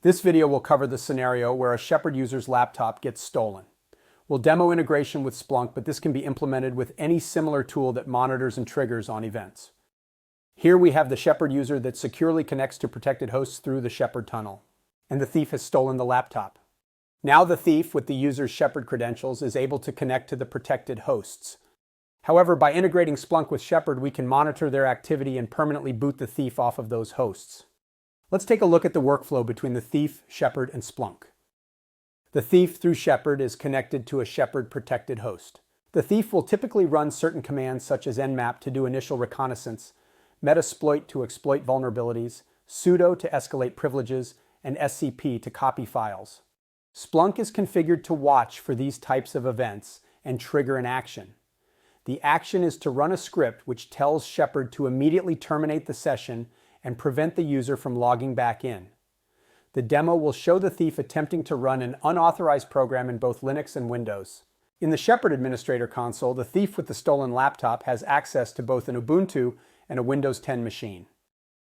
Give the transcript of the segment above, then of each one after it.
This video will cover the scenario where a Shepherd user's laptop gets stolen. We'll demo integration with Splunk, but this can be implemented with any similar tool that monitors and triggers on events. Here we have the Shepherd user that securely connects to protected hosts through the Shepherd tunnel, and the thief has stolen the laptop. Now the thief, with the user's Shepherd credentials, is able to connect to the protected hosts. However, by integrating Splunk with Shepherd, we can monitor their activity and permanently boot the thief off of those hosts. Let's take a look at the workflow between the thief, Shepherd, and Splunk. The thief, through Shepherd, is connected to a Shepherd protected host. The thief will typically run certain commands such as nmap to do initial reconnaissance, metasploit to exploit vulnerabilities, sudo to escalate privileges, and scp to copy files. Splunk is configured to watch for these types of events and trigger an action. The action is to run a script which tells Shepherd to immediately terminate the session and prevent the user from logging back in. The demo will show the thief attempting to run an unauthorized program in both Linux and Windows. In the Shepherd Administrator console, the thief with the stolen laptop has access to both an Ubuntu and a Windows 10 machine.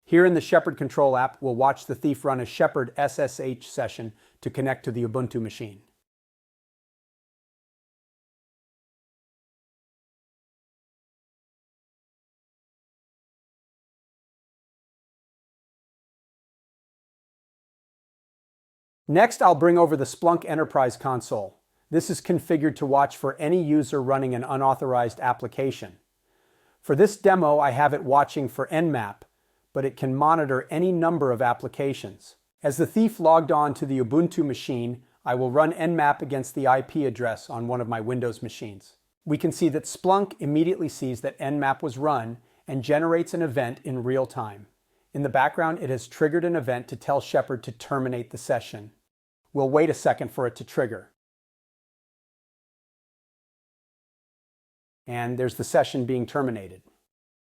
Here in the Shepherd Control app, we'll watch the thief run a Shepherd SSH session to connect to the Ubuntu machine. Next, I'll bring over the Splunk Enterprise console. This is configured to watch for any user running an unauthorized application. For this demo, I have it watching for nmap, but it can monitor any number of applications. As the thief logged on to the Ubuntu machine, I will run nmap against the IP address on one of my Windows machines. We can see that Splunk immediately sees that nmap was run and generates an event in real time. In the background, it has triggered an event to tell Shepherd to terminate the session. We'll wait a second for it to trigger. And there's the session being terminated.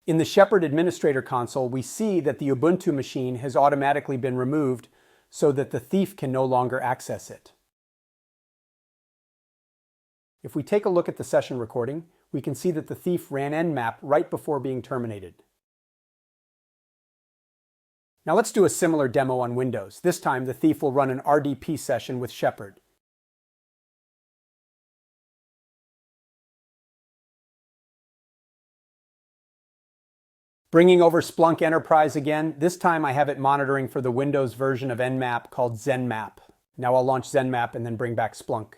In the Shepherd Administrator console, we see that the Ubuntu machine has automatically been removed so that the thief can no longer access it. If we take a look at the session recording, we can see that the thief ran nmap right before being terminated. Now let's do a similar demo on Windows. This time the thief will run an RDP session with Shepherd. Bringing over Splunk Enterprise again, this time I have it monitoring for the Windows version of nmap called ZenMap. Now I'll launch ZenMap and then bring back Splunk.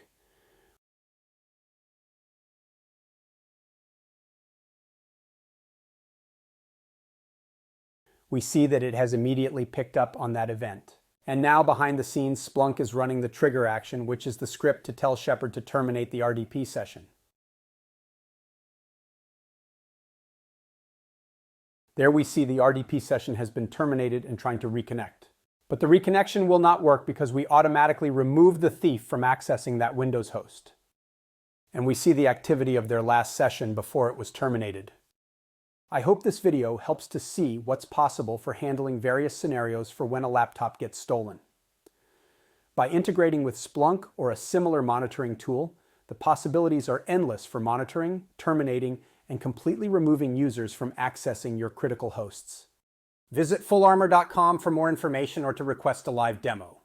We see that it has immediately picked up on that event. And now behind the scenes, Splunk is running the trigger action, which is the script to tell Shepherd to terminate the RDP session. There we see the RDP session has been terminated and trying to reconnect. But the reconnection will not work because we automatically remove the thief from accessing that Windows host. And we see the activity of their last session before it was terminated. I hope this video helps to see what's possible for handling various scenarios for when a laptop gets stolen. By integrating with Splunk or a similar monitoring tool, the possibilities are endless for monitoring, terminating, and completely removing users from accessing your critical hosts. Visit fullarmor.com for more information or to request a live demo.